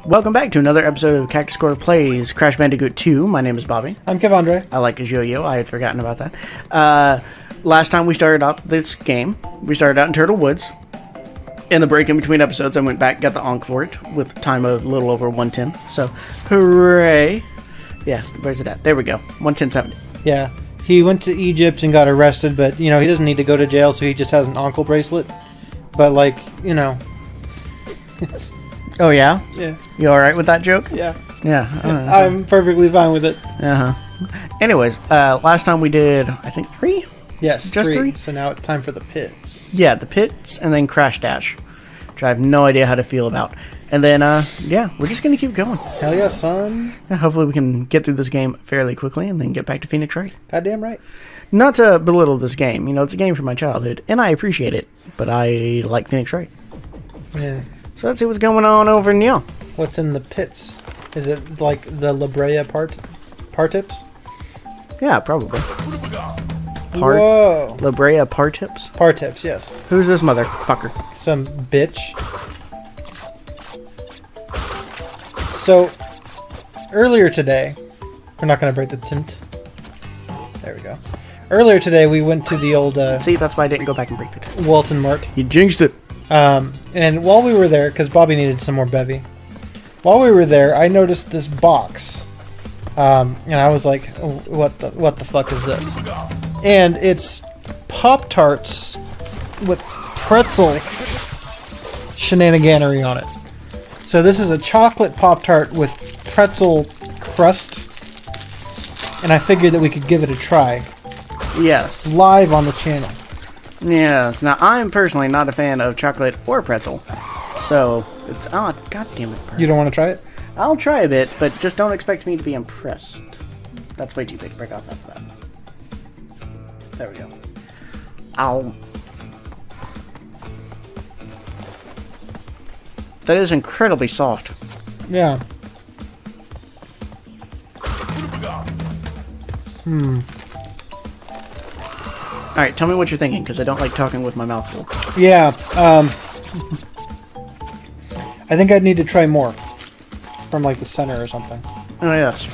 Welcome back to another episode of Cactus Plays Crash Bandicoot 2. My name is Bobby. I'm Kevandre. I like his yo-yo. I had forgotten about that. Last time we started out this game, we started out in Turtle Woods. In the break in between episodes, I went back, got the Ankh for it, with a time of a little over 110. So, hooray! Yeah, where's it at? There we go. 110.70. Yeah, he went to Egypt and got arrested, but, you know, he doesn't need to go to jail, so he just has an ankle bracelet. But, like, you know... Oh, yeah? Yeah. You alright with that joke? Yeah. Yeah. I'm perfectly fine with it. Uh-huh. Anyways, last time we did, I think, 3? Yes, Just 3? So now it's time for the pits. Yeah, the pits, and then Crash Dash, which I have no idea how to feel about. And then, yeah, we're just going to keep going. Hell yeah, son. Yeah, hopefully we can get through this game fairly quickly and then get back to Phoenix Wright. Goddamn right. Not to belittle this game. You know, it's a game from my childhood, and I appreciate it, but I like Phoenix Wright. Yeah. So let's see what's going on over in Neon. What's in the pits? Is it like the La Brea par-tips? Yeah, probably. Whoa. La Brea par-tips? Par-tips, yes. Who's this motherfucker? Some bitch. So, earlier today, we're not going to break the tint. There we go. Earlier today, we went to the old... See, that's why I didn't go back and break the tint. Walton Mart. You jinxed it. And while we were there, because Bobby needed some more bevy, while we were there, I noticed this box. And I was like, oh, what the fuck is this? And it's Pop-Tarts with pretzel shenaniganery on it. So this is a chocolate Pop-Tart with pretzel crust. And I figured that we could give it a try. Yes. Live on the channel. Yes. Now, I'm personally not a fan of chocolate or pretzel. So, it's... Oh, God damn it. You don't want to try it? I'll try a bit, but just don't expect me to be impressed. That's way too big to break off after that. There we go. Ow. That is incredibly soft. Yeah. Alright, tell me what you're thinking, because I don't like talking with my mouth full. Yeah, I think I'd need to try more. From, like, the center or something. Oh, yes.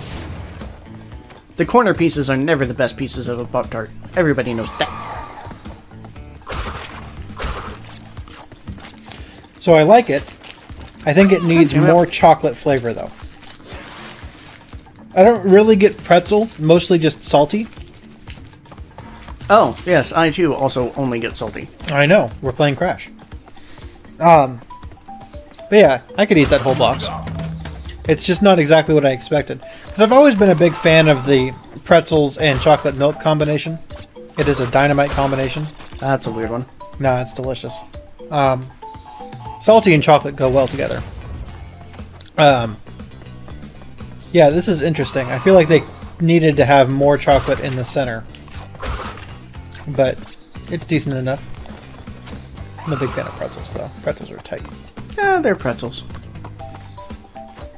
The corner pieces are never the best pieces of a Pop-Tart. Everybody knows that. So I like it. I think it needs more chocolate flavor, though. I don't really get pretzel, mostly just salty. Oh, yes, I too also only get salty. I know, we're playing Crash. But yeah, I could eat that whole box. It's just not exactly what I expected. Because I've always been a big fan of the pretzels and chocolate milk combination. It is a dynamite combination. That's a weird one. No, it's delicious. Salty and chocolate go well together. Yeah, this is interesting. I feel like they needed to have more chocolate in the center. But it's decent enough. I'm a big fan of pretzels, though. Pretzels are tight. Yeah, they're pretzels.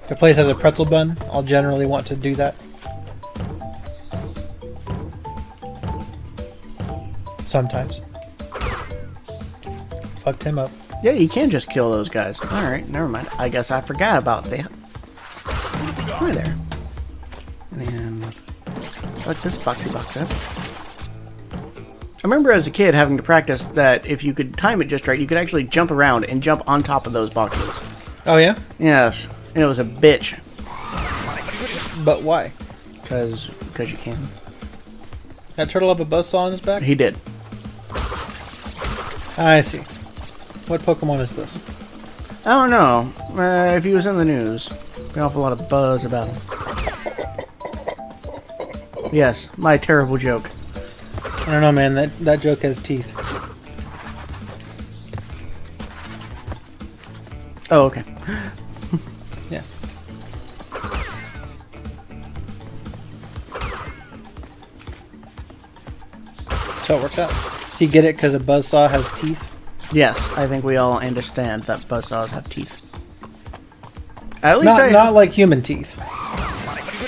If a place has a pretzel bun, I'll generally want to do that. Sometimes. Fucked him up. Yeah, you can just kill those guys. Alright, never mind. I guess I forgot about that. Hi there. And look, this boxy box up. I remember as a kid having to practice that if you could time it just right, you could actually jump around and jump on top of those boxes. Oh, yeah? Yes. And it was a bitch. But why? Because you can. That turtle have a buzzsaw on his back? He did. I see. What Pokemon is this? I don't know. If he was in the news, an awful lot of buzz about him. Yes, my terrible joke. I don't know, man. That joke has teeth. Oh, okay. Yeah. So it works out. So you get it because a buzzsaw has teeth? Yes, I think we all understand that buzzsaws have teeth. At least not like human teeth.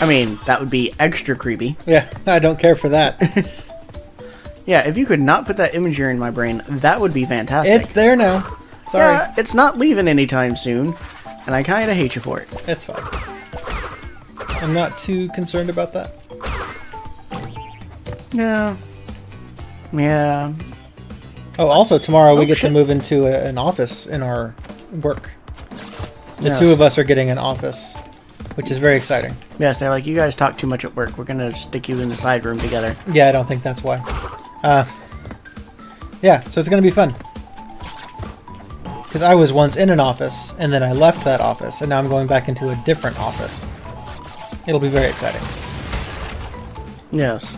I mean, that would be extra creepy. Yeah, I don't care for that. Yeah, if you could not put that imagery in my brain, that would be fantastic. It's there now. Sorry. Yeah, it's not leaving anytime soon. And I kind of hate you for it. It's fine. I'm not too concerned about that. Yeah. Yeah. Oh, also tomorrow we get shit. to move into an office in our work. The Yes. two of us are getting an office, which is very exciting. Yes, they're like, you guys talk too much at work. We're going to stick you in the side room together. Yeah, I don't think that's why. Yeah, so it's going to be fun. Because I was once in an office, and then I left that office, and now I'm going back into a different office. It'll be very exciting. Yes.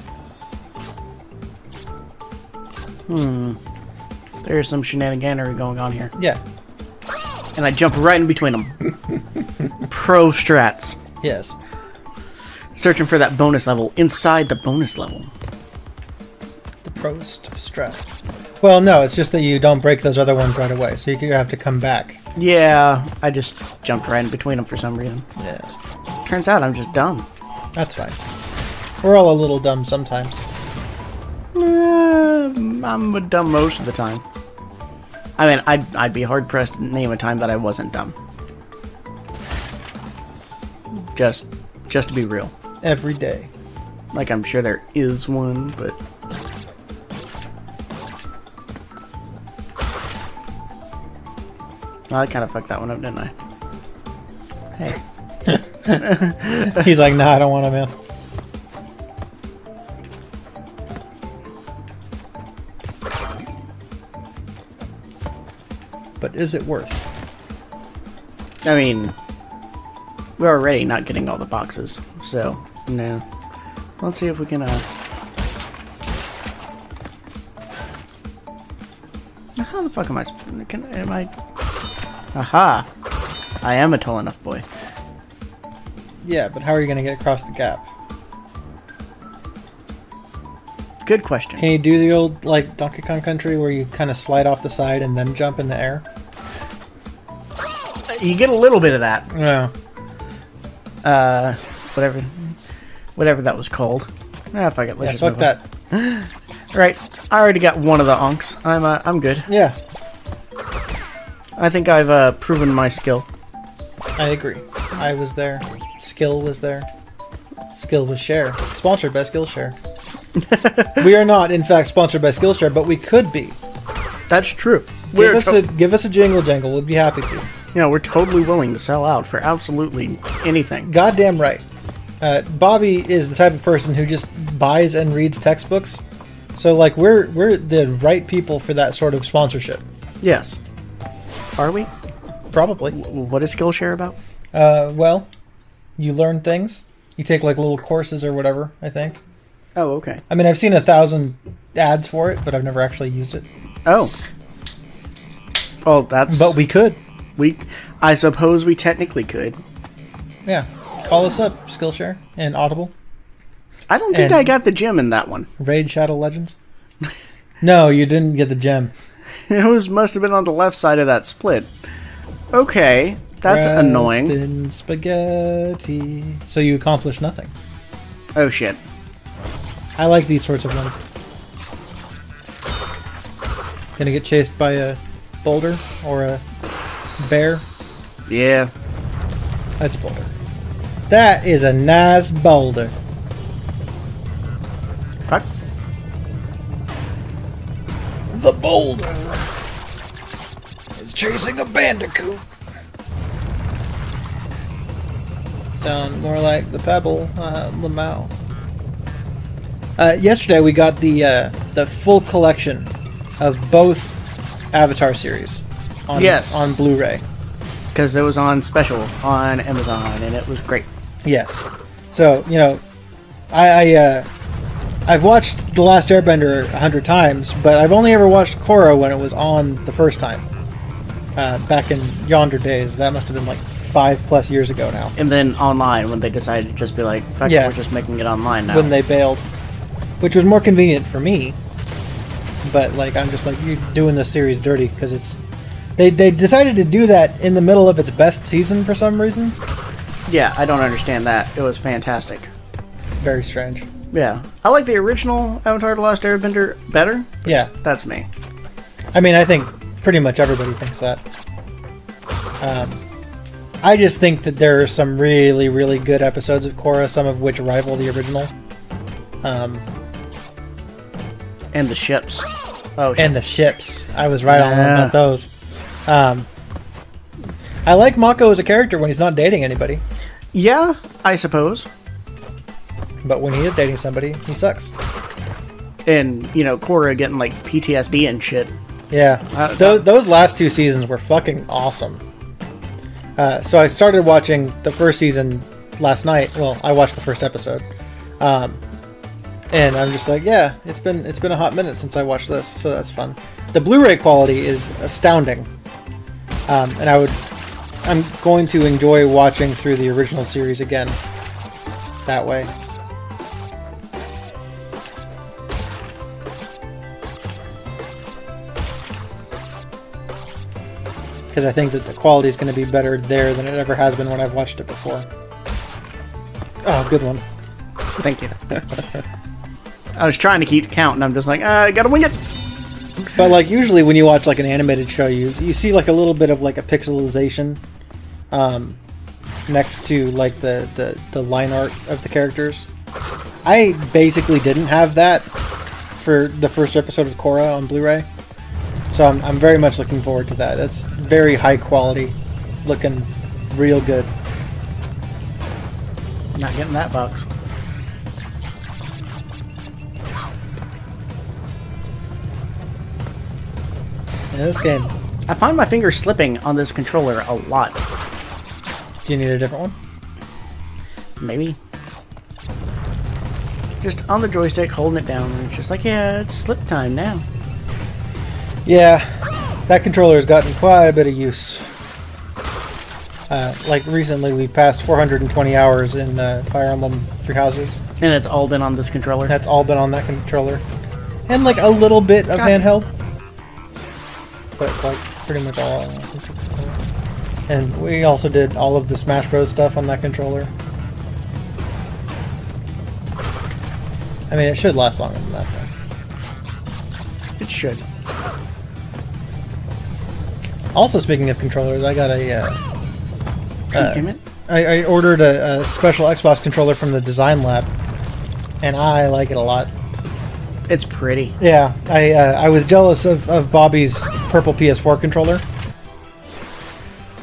There's some shenaniganery going on here. Yeah. And I jump right in between them. Pro strats. Yes. Searching for that bonus level inside the bonus level. The prost strat. Well, no, it's just that you don't break those other ones right away, so you have to come back. Yeah, I just jumped right in between them for some reason. Yes. Turns out I'm just dumb. That's fine. We're all a little dumb sometimes. I'm dumb most of the time. I mean, I'd be hard-pressed to name a time that I wasn't dumb. Just to be real. Every day. Like, I'm sure there is one, but... Oh, I kind of fucked that one up, didn't I? Hey. He's like, nah, I don't want to, man. But is it worth? I mean, we're already not getting all the boxes, so, no. Let's see if we can, How the fuck am I... Am I... Aha! I am a tall enough boy. Yeah, but how are you going to get across the gap? Good question. Can you do the old, like, Donkey Kong Country where you kind of slide off the side and then jump in the air? You get a little bit of that. No. Whatever that was called. Ah, fuck it. Let's Yeah, just fuck move that. on. Right. I already got one of the onks. I'm good. Yeah, I think I've proven my skill. I agree. I was there. Skill was there. Skill was Share. Sponsored by Skillshare. We are not, in fact, sponsored by Skillshare, but we could be. That's true. Give us a jingle jangle. We'd be happy to. Yeah, we're totally willing to sell out for absolutely anything. Goddamn right. Bobby is the type of person who just buys and reads textbooks. So, like, we're the right people for that sort of sponsorship. Yes. Are we? Probably. What is Skillshare about? Well, you learn things. You take, like, little courses or whatever, I think. Oh, okay. I mean, I've seen 1,000 ads for it, but I've never actually used it. Oh. Well, that's... But we could. I suppose we technically could. Yeah. Call us up, Skillshare and Audible. I don't think And- I got the gem in that one. Raid Shadow Legends. No, you didn't get the gem. It must have been on the left side of that split. Okay, that's Rest annoying. in spaghetti. So you accomplish nothing. Oh shit. I like these sorts of ones. Gonna get chased by a boulder or a bear? Yeah. That's boulder. That is a nice boulder. Fuck. The boulder is chasing a bandicoot. Sound more like the pebble, Lamau. Yesterday we got the full collection of both Avatar series on Blu-ray. Because it was on special on Amazon, and it was great. Yes. So, you know, I've watched The Last Airbender 100 times, but I've only ever watched Korra when it was on the first time. Back in yonder days. That must have been like 5+ years ago now. And then online, when they decided to just be like, fuck it, Yeah. we're just making it online now. When they bailed. Which was more convenient for me. But, like, I'm just like, you're doing this series dirty, because it's... They decided to do that in the middle of its best season for some reason. Yeah, I don't understand that. It was fantastic. Very strange. Yeah. I like the original Avatar The Last Airbender better. Yeah. That's me. I just think that there are some really, really good episodes of Korra, some of which rival the original. And the ships. Oh, and the ships. I was right on about those. I like Mako as a character when he's not dating anybody. Yeah, I suppose. But when he is dating somebody, he sucks. And, you know, Korra getting, like, PTSD and shit. Yeah. Those last 2 seasons were fucking awesome. So I started watching the first season last night. Well, I watched the first episode. And I'm just like, yeah, it's been a hot minute since I watched this, so that's fun. The Blu-ray quality is astounding. And I'm going to enjoy watching through the original series again that way. Because I think that the quality is going to be better there than it ever has been when I've watched it before. Oh, good one. Thank you. I was trying to keep count, and I'm just like, I gotta wing it. But like usually when you watch like an animated show, you see like a little bit of like a pixelization next to like the line art of the characters. I basically didn't have that for the first episode of Korra on Blu-ray. So I'm very much looking forward to that. It's very high quality, looking real good. Not getting that box. In this game, I find my fingers slipping on this controller a lot. do you need a different one? Maybe. Just on the joystick, holding it down, and it's just like, yeah, it's slip time now. Yeah, that controller has gotten quite a bit of use. Like recently, we passed 420 hours in Fire Emblem Three Houses. And it's all been on this controller. That's all been on that controller. And like a little bit of handheld. But like pretty much all on that controller. And we also did all of the Smash Bros. Stuff on that controller. I mean, it should last longer than that, though. It should. Also, speaking of controllers, I got a... Damn I ordered a special Xbox controller from the Design Lab, and I like it a lot. It's pretty. Yeah, I was jealous of Bobby's purple PS4 controller.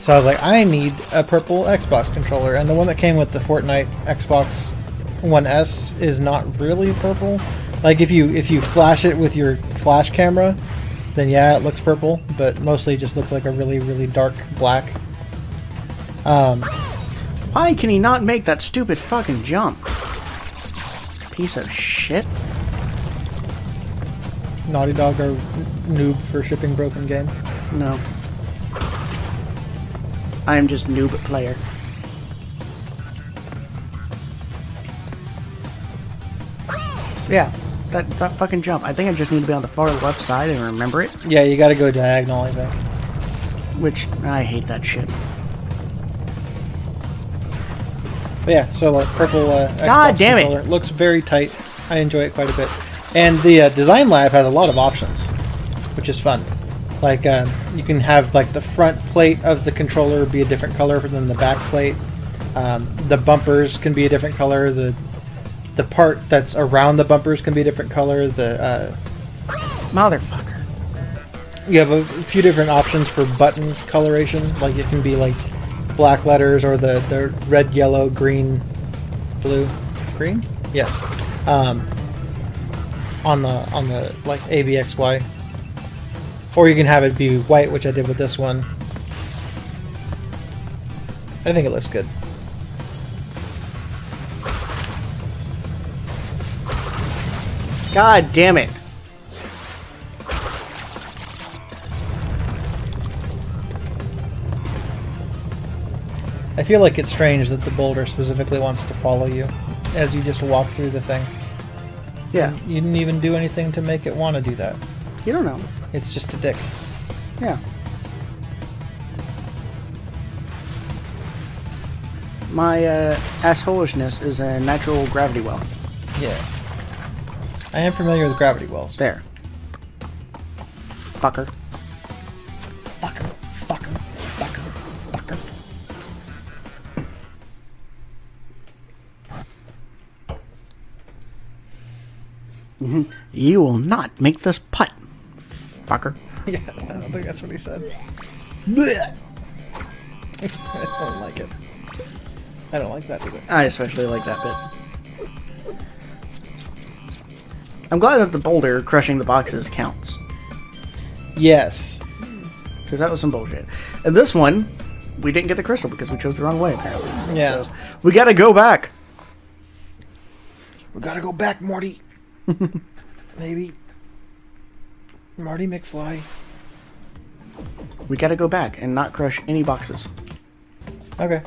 So I was like, I need a purple Xbox controller, and the one that came with the Fortnite Xbox One S is not really purple. Like if you flash it with your flash camera, then yeah, it looks purple, but mostly it just looks like a really, really dark black. Why can he not make that stupid fucking jump? Piece of shit. Naughty Dog are noob for shipping broken game. No. I am just noob player. Yeah, that fucking jump. I think I just need to be on the far left side and remember it. Yeah, you gotta go diagonal, I think. Which, I hate that shit. But yeah, so like purple God Xbox damn it. controller looks very tight. I enjoy it quite a bit. And the Design Lab has a lot of options, which is fun. Like you can have like the front plate of the controller be a different color than the back plate. The bumpers can be a different color. The part that's around the bumpers can be a different color. The Motherfucker. you have a few different options for button coloration. Like it can be like black letters or the red, yellow, green, blue, green. Yes. On the like ABXY, or you can have it be white, which I did with this one. I think it looks good. God damn it. I feel like it's strange that the boulder specifically wants to follow you as you just walk through the thing. Yeah. You didn't even do anything to make it want to do that. You don't know. It's just a dick. Yeah. My assholishness is a natural gravity well. Yes. I am familiar with gravity wells. There. Fucker. Fucker, fucker, fucker, fucker. You will not make this putt, fucker. Yeah, I don't think that's what he said. Blech. I don't like it. I don't like that either. I especially like that bit. I'm glad that the boulder crushing the boxes counts. Yes. Because that was some bullshit. And this one, we didn't get the crystal because we chose the wrong way, apparently. Yeah. So, we gotta go back. We gotta go back, Marty. Maybe. Marty McFly. We gotta go back and not crush any boxes. Okay.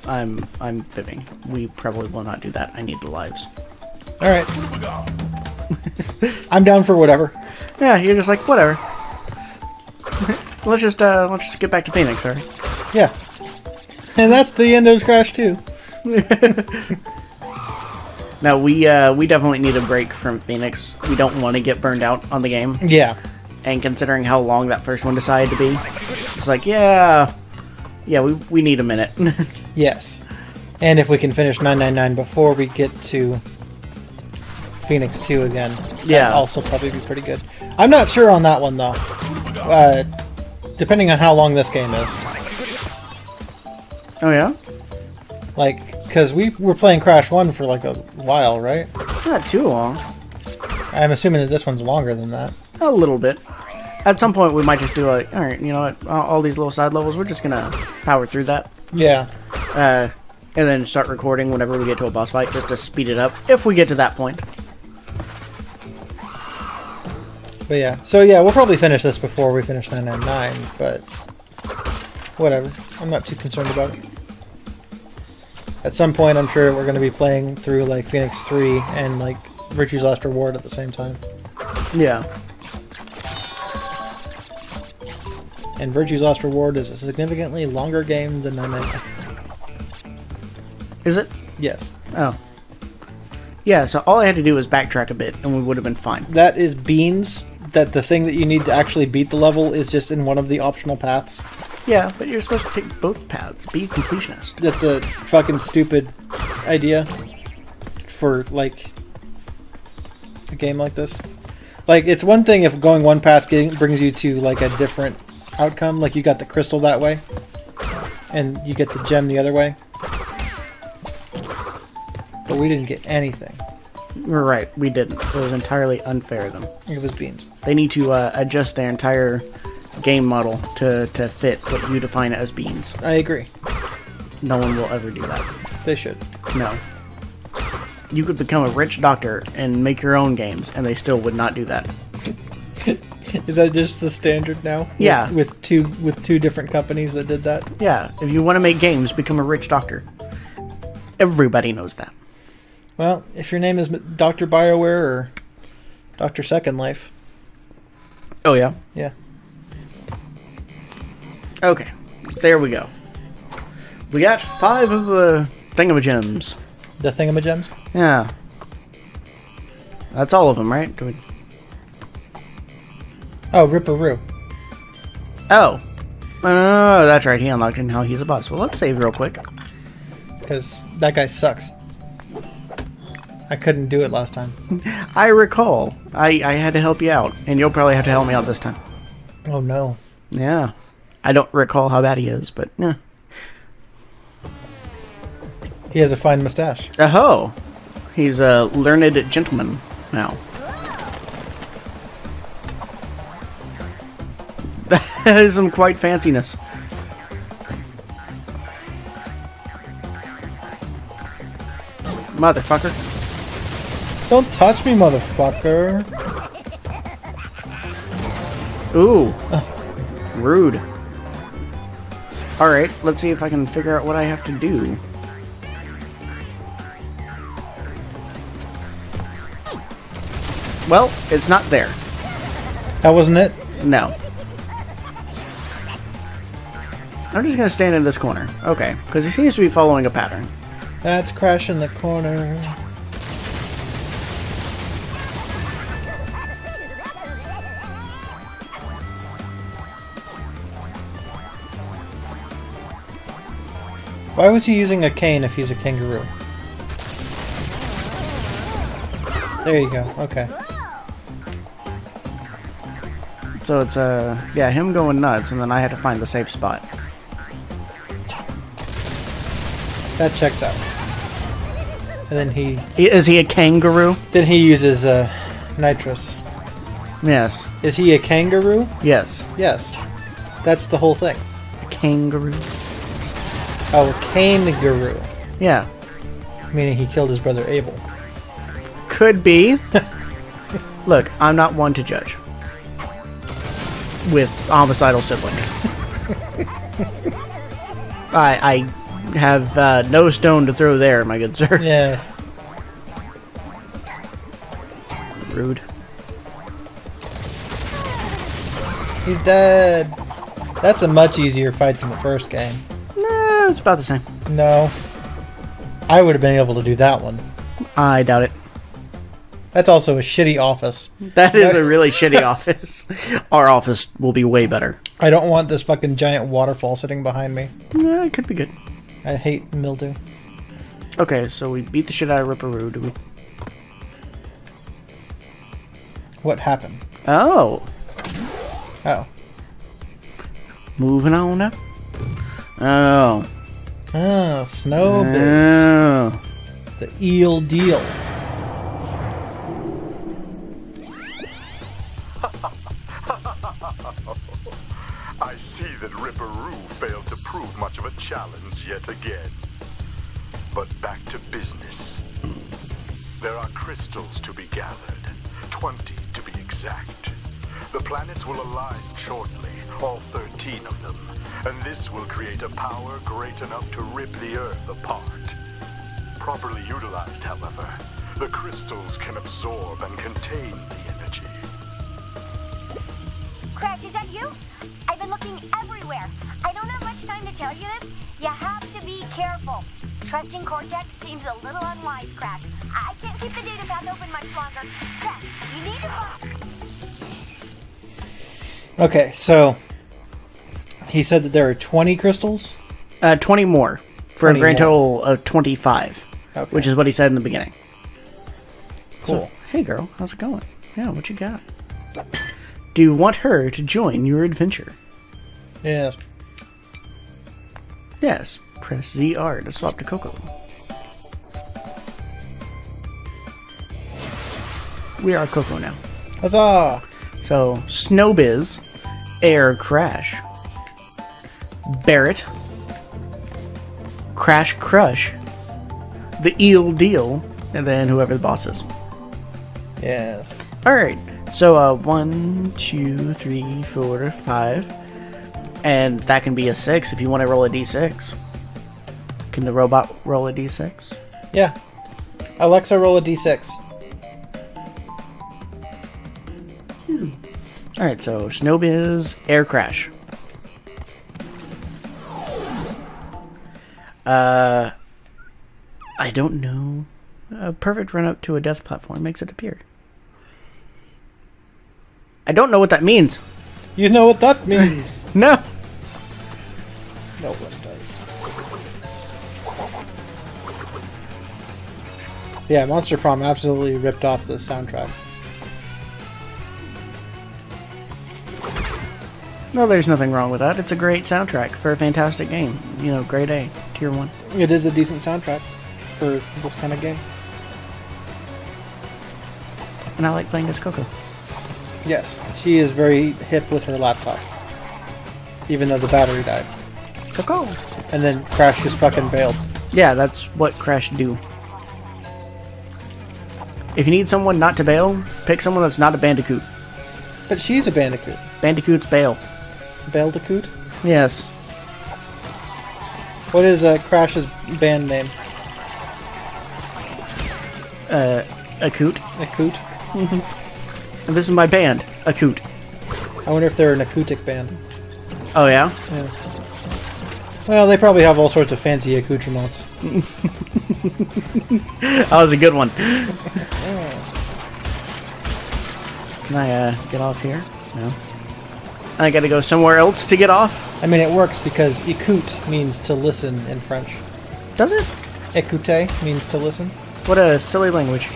I'm fibbing. We probably will not do that. I need the lives. Alright. I'm down for whatever. Yeah, you're just like, whatever. let's just get back to Phoenix, alright? Yeah. And that's the end of Crash 2. No, we definitely need a break from Phoenix. We don't want to get burned out on the game. Yeah. And considering how long that first one decided to be, it's like, yeah, we need a minute. Yes. And if we can finish 999 before we get to Phoenix 2 again, that'd also probably be pretty good. I'm not sure on that one, though. Depending on how long this game is. Oh, yeah? Like, because we were playing Crash 1 for like a while, right? Not too long. I'm assuming that this one's longer than that. A little bit. At some point, we might just do like, alright, you know what, all these little side levels, we're just gonna power through that. Yeah. And then start recording whenever we get to a boss fight, just to speed it up, if we get to that point. But yeah. So yeah, we'll probably finish this before we finish 999, but whatever. I'm not too concerned about it. At some point, I'm sure we're going to be playing through like Phoenix 3 and like Virtue's Last Reward at the same time. Yeah. And Virtue's Last Reward is a significantly longer game than 999. Is it? Yes. Oh. Yeah, so all I had to do was backtrack a bit, and we would have been fine. That is beans. That the thing that you need to actually beat the level is just in one of the optional paths. Yeah, but you're supposed to take both paths. Be a completionist. That's a fucking stupid idea for, like, a game like this. Like, it's one thing if going one path brings you to, like, a different outcome. Like, you got the crystal that way, and you get the gem the other way. But we didn't get anything. We're right, we didn't. It was entirely unfair of them. It was beans. They need to adjust their entire game model to fit what you define as beans. I agree. No one will ever do that. They should. No. You could become a rich doctor and make your own games, and they still would not do that. Is that just the standard now? Yeah. With two different companies that did that? Yeah, if you want to make games, become a rich doctor. Everybody knows that. Well, if your name is Dr. BioWare or Dr. Second Life. Oh, yeah? Yeah. Okay, there we go. We got 5 of the thingamagems. The thingamagems? Yeah. That's all of them, right? Oh, Ripperoo. Oh. Oh, that's right. He unlocked it and now he's a boss. Well, let's save real quick. Because that guy sucks. I couldn't do it last time. I recall. I had to help you out, and you'll probably have to help me out this time. Oh, no. Yeah. I don't recall how bad he is, but yeah. He has a fine mustache. Oh. He's a learned gentleman now. That is some quite fanciness. Motherfucker. Don't touch me, motherfucker. Ooh. Rude. Alright, let's see if I can figure out what I have to do. Well, it's not there. That wasn't it? No. I'm just gonna stand in this corner. Okay, because he seems to be following a pattern. That's Crash in the corner. Why was he using a cane if he's a kangaroo? There you go, okay. So it's yeah, him going nuts, and then I had to find the safe spot. That checks out. And then Is he a kangaroo? Then he uses nitrous. Yes. Is he a kangaroo? Yes. Yes. That's the whole thing. A kangaroo. Oh, kangaroo. Yeah. Meaning he killed his brother Abel. Could be. Look, I'm not one to judge. With homicidal siblings. I have no stone to throw there, my good sir. Yeah. Rude. He's dead. That's a much easier fight than the first game. No, it's about the same. No. I would have been able to do that one. I doubt it. That's also a shitty office. That is a really shitty office. Our office will be way better. I don't want this fucking giant waterfall sitting behind me. Yeah, it could be good. I hate mildew. Okay, so we beat the shit out of Ripperoo. Do we? What happened? Oh. Oh. Moving on up. Oh. Oh, Snowbiz. Oh. The eel deal. I see that Ripperoo failed to prove much of a challenge yet again. But back to business. There are crystals to be gathered, 20 to be exact. The planets will align shortly, all 13 of them, and this will create a power great enough to rip the Earth apart. Properly utilized, however, the crystals can absorb and contain the energy. Crash, is that you? I've been looking everywhere. I don't have much time to tell you this. You have to be careful. Trusting Cortex seems a little unwise, Crash. I can't keep the data path open much longer. Crash, you need to find... Okay, so he said that there are 20 crystals? 20 more. For 20 a grand more. total of 25. Okay. Which is what he said in the beginning. Cool. So, hey girl, how's it going? Yeah, what you got? Do you want her to join your adventure? Yes. Yes. Press ZR to swap to Coco. We are Coco now. Huzzah! So, Snowbiz, Air Crash, Barrett, Crash Crush, the Eel Deal, and then whoever the boss is. Yes. Alright, so 1, 2, 3, 4, 5. And that can be a 6 if you want to roll a d6. Can the robot roll a d6? Yeah. Alexa, roll a d6. 2. Alright, so Snowbiz, Air Crash. I don't know. A perfect run up to a death platform makes it appear. I don't know what that means. You know what that means. No. No one does. Yeah, Monster Prom absolutely ripped off the soundtrack. No, there's nothing wrong with that. It's a great soundtrack for a fantastic game. You know, grade A, tier 1. It is a decent soundtrack for this kind of game. And I like playing as Coco. Yes, she is very hip with her laptop. Even though the battery died. Coco! And then Crash just fucking bailed. Yeah, that's what Crash do. If you need someone not to bail, pick someone that's not a Bandicoot. But she's a Bandicoot. Bandicoots bail. Bandicoot? Yes. What is Crash's band name? A coot. A coot? And this is my band, a coot. I wonder if they're an acoustic band. Oh yeah? Yeah. Well, they probably have all sorts of fancy accoutrements. That was a good one. Can I get off here? No. I gotta go somewhere else to get off? I mean, it works because écoute means to listen in French. Does it? Écouter means to listen. What a silly language.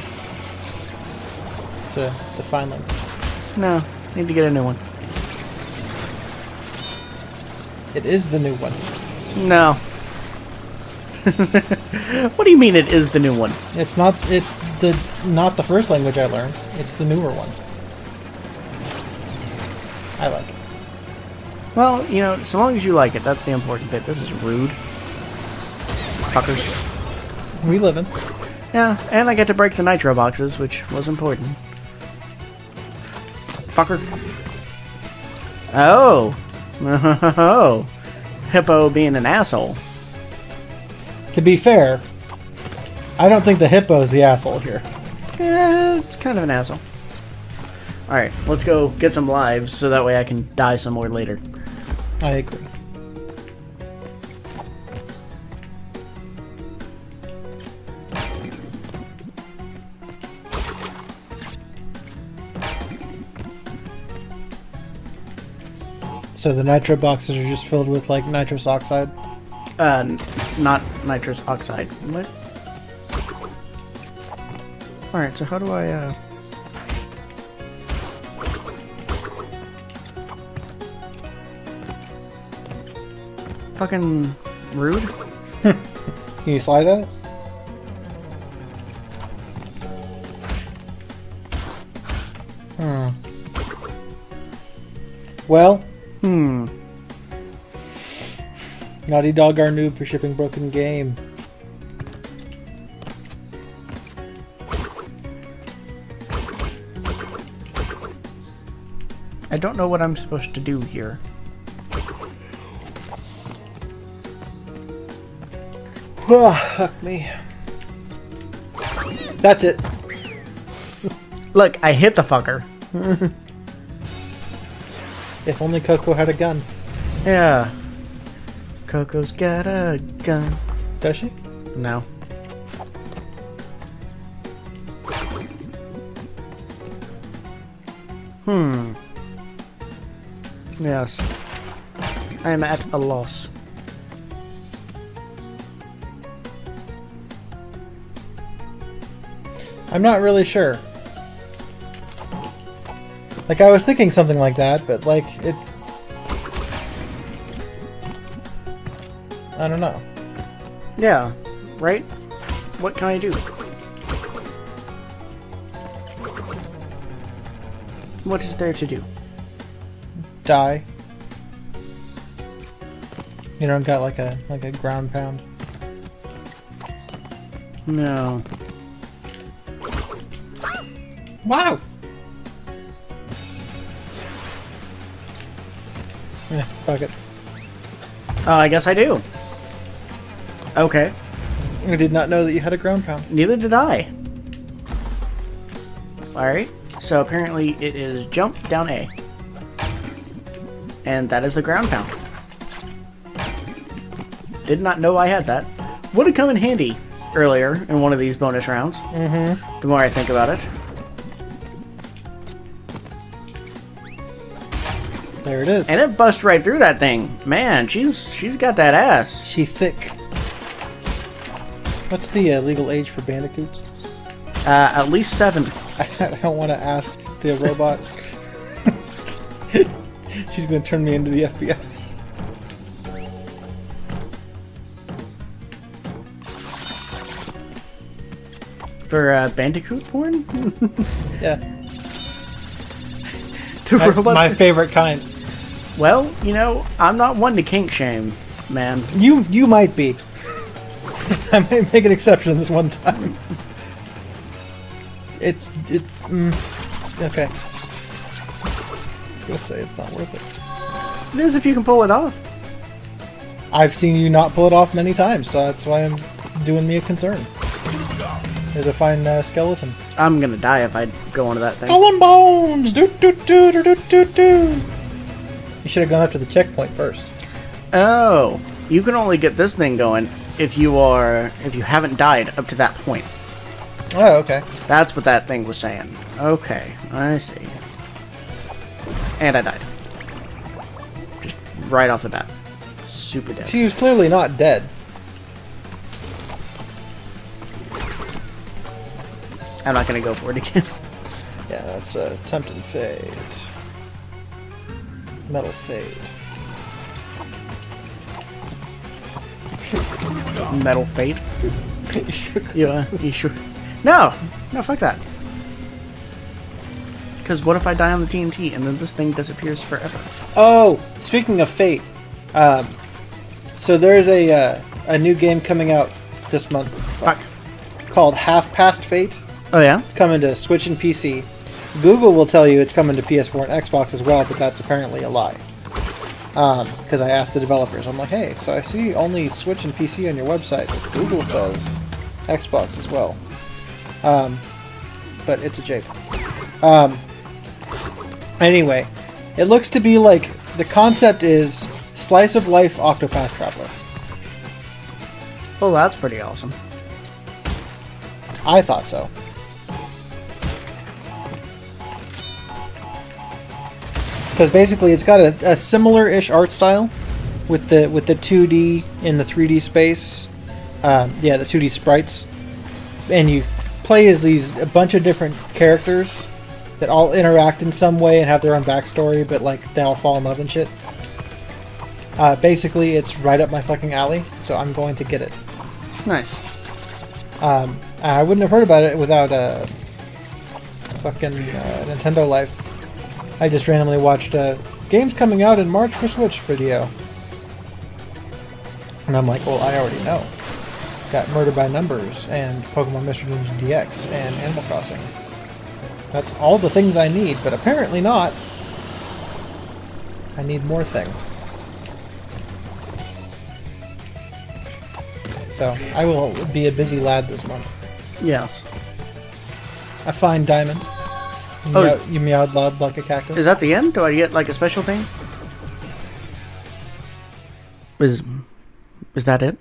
It's a fine language. No, need to get a new one. It is the new one. No. What do you mean it is the new one? It's not. It's not the first language I learned. It's the newer one. I like it. Well, you know, so long as you like it, that's the important bit. This is rude. Fuckers. We live in. Yeah, and I get to break the nitro boxes, which was important. Fucker. Oh. Oh. Hippo being an asshole. To be fair, I don't think the hippo's the asshole here. Yeah, it's kind of an asshole. Alright, let's go get some lives so that way I can die some more later. I agree. So the nitro boxes are just filled with like nitrous oxide? Not nitrous oxide. What? Alright, so how do I, Fucking rude? Can you slide at it? Well. Naughty Dog are noob for shipping broken game. I don't know what I'm supposed to do here. Fuck me. That's it. Look, I hit the fucker. If only Coco had a gun. Yeah. Coco's got a gun. Does she? No. Yes. I am at a loss. I'm not really sure. Like, I was thinking something like that, but, like, it... I don't know. Yeah, right? What can I do? What is there to do? Die. You don't got, like a ground pound? No. Wow! Yeah, fuck it. Oh, I guess I do. Okay. I did not know that you had a ground pound. Neither did I. Alright, so apparently it is jump down A. And that is the ground pound. Did not know I had that. Would have come in handy earlier in one of these bonus rounds. Mm-hmm. The more I think about it. There it is. And it bust right through that thing. Man, she's got that ass. She thick. What's the legal age for bandicoots? At least 7. I don't want to ask the robot. She's going to turn me into the FBI. For Bandicoot porn? Yeah. The robots My favorite kind. Well, you know, I'm not one to kink shame, man. You might be. I might make an exception this one time. Okay. I was gonna say it's not worth it. It is if you can pull it off. I've seen you not pull it off many times, so that's why I'm doing me a concern. There's a fine skeleton. I'm gonna die if I go onto that thing. Skull and bones! Do do do do do do do. You should have gone up to the checkpoint first. Oh, you can only get this thing going if you haven't died up to that point. Oh, okay. That's what that thing was saying. Okay, I see. And I died. Just right off the bat. Super dead. She was clearly not dead. I'm not gonna go for it again. Yeah, that's Tempted Fate. Metal Fate. Metal Fate. Yeah, you sure? No, fuck that. Because what if I die on the TNT and then this thing disappears forever? Oh, speaking of Fate, so there's a new game coming out this month. Fuck. Called Half Past Fate. Oh yeah? It's coming to Switch and PC. Google will tell you it's coming to PS4 and Xbox as well, but that's apparently a lie. Because I asked the developers, I'm like, hey, so I see only Switch and PC on your website, but Google says Xbox as well. But it's a joke. Anyway, it looks to be like the concept is slice of life Octopath Traveler. Oh, that's pretty awesome. I thought so. Because basically it's got a similar-ish art style with the 2D in the 3D space. Yeah, the 2D sprites. And you play as a bunch of different characters that all interact in some way and have their own backstory, but like they all fall in love and shit. Basically, it's right up my fucking alley, so I'm going to get it. Nice. I wouldn't have heard about it without fucking Nintendo Life. I just randomly watched games coming out in March for Switch video. And I'm like, well, I already know. Got Murder by Numbers and Pokemon Mr. Ninja DX and Animal Crossing. That's all the things I need, but apparently not. I need more thing. So, I will be a busy lad this month. Yes. A fine diamond. You meowed loud like a cactus. Is that the end? Do I get like a special thing? Is that it?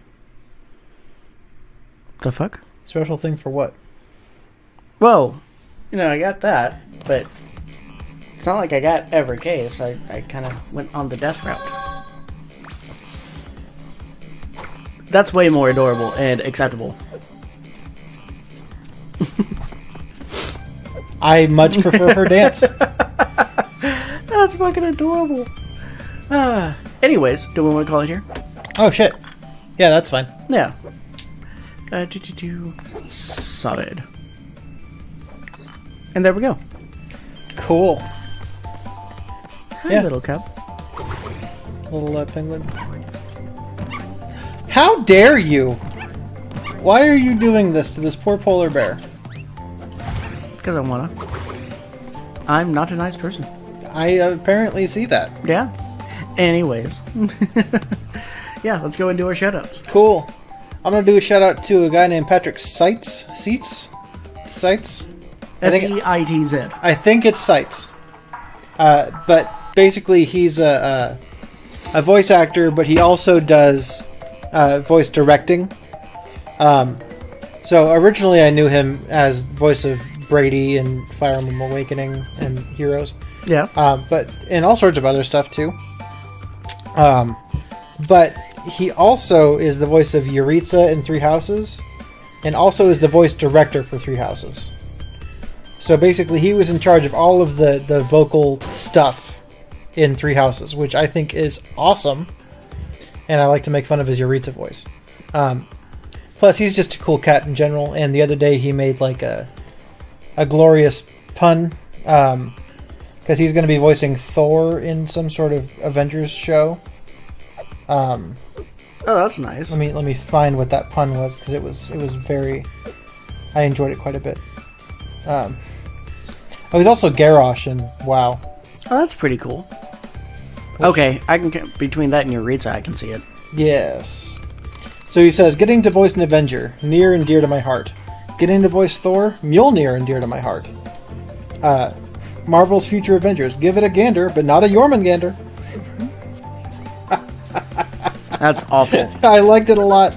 The fuck? Special thing for what? Well, I got that, but it's not like I got every case. I kind of went on the death route. That's way more adorable and acceptable. I much prefer her dance. That's fucking adorable. Anyways, do we want to call it here? Oh shit. Yeah, that's fine. Yeah. Solid. And there we go. Cool. Hi, Yeah. little cub. Little penguin. How dare you? Why are you doing this to this poor polar bear? Because I wanna. I'm not a nice person. I apparently see that. Yeah. Anyways. Yeah, let's go and do our shoutouts. Cool. I'm gonna do a shout out to a guy named Patrick Seitz. Seitz? Seitz. I think it's Seitz. But basically he's a voice actor, but he also does voice directing. So originally I knew him as voice of Brady in Fire Emblem Awakening and Heroes. Yeah. But in all sorts of other stuff too. But he also is the voice of Yuritsa in Three Houses, and also is the voice director for Three Houses. So basically he was in charge of all of the vocal stuff in Three Houses, which I think is awesome. And I like to make fun of his Yuritsa voice. Plus he's just a cool cat in general, and the other day he made like a glorious pun, because he's going to be voicing Thor in some sort of Avengers show. Oh, that's nice. Let me find what that pun was, because it was very. I enjoyed it quite a bit. Oh, he's also Garrosh in WoW. Oh, that's pretty cool. Okay, I can between that and your Yuritsa, I can see it. Yes. So he says, getting to voice an Avenger, near and dear to my heart. Getting to voice Thor, Mjolnir and dear to my heart. Marvel's future Avengers, give it a gander, but not a Jormungandr. That's awful. I liked it a lot.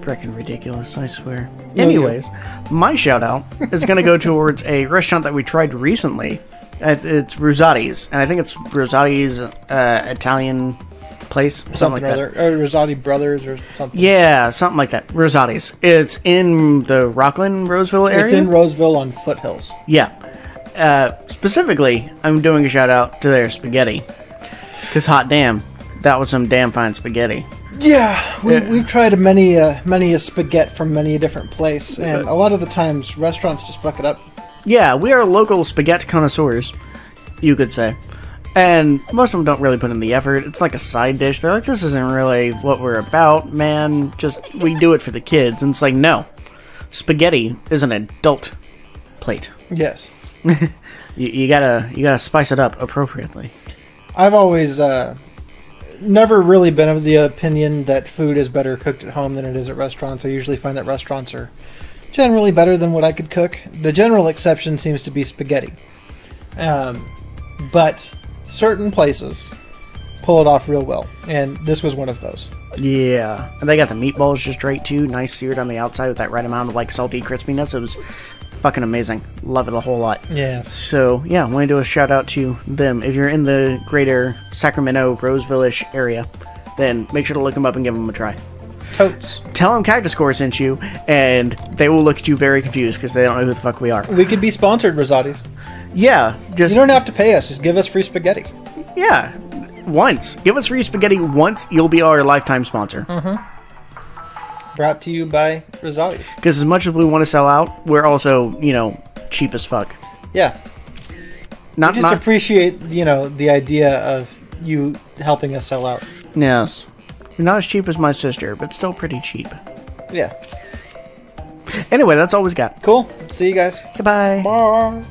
Freaking ridiculous, I swear. Anyways, my shout out is going to go towards a restaurant that we tried recently. It's Rosati's, and I think it's Rosati's Italian place, something like that. Or Rosati Brothers or something. Yeah, something like that. Rosati's. It's in the Rockland, Roseville area. It's in Roseville on Foothills. Yeah. Specifically, I'm doing a shout out to their spaghetti. Because hot damn, That was some damn fine spaghetti. Yeah, we've tried many a spaghetti from many different places, and a lot of the times restaurants just fuck it up. Yeah, we are local spaghetti connoisseurs, you could say. And most of them don't really put in the effort. It's like a side dish. They're like, this isn't really what we're about, man. Just, we do it for the kids. And it's like, no. Spaghetti is an adult plate. Yes. You gotta spice it up appropriately. I've always never really been of the opinion that food is better cooked at home than it is at restaurants. I usually find that restaurants are generally better than what I could cook. The general exception seems to be spaghetti. But certain places pull it off real well, and this was one of those. Yeah, and they got the meatballs just right too, nice seared on the outside with that right amount of like salty crispiness. It was fucking amazing. Love it a whole lot. Yes. So yeah, I want to do a shout out to them. If you're in the greater Sacramento, Roseville-ish area, then make sure to look them up and give them a try. Totes. Tell them Cactus Core sent you, and they will look at you very confused because they don't know who the fuck we are. We could be sponsored, Rosatis. Yeah, just... You don't have to pay us, just give us free spaghetti. Yeah, once. Give us free spaghetti once, you'll be our lifetime sponsor. Brought to you by Rosatis. Because as much as we want to sell out, we're also, you know, cheap as fuck. Yeah. Not We just appreciate, you know, the idea of you helping us sell out. Yes. You're not as cheap as my sister, but still pretty cheap. Yeah. Anyway, that's all we got. Cool. See you guys. Goodbye. Bye.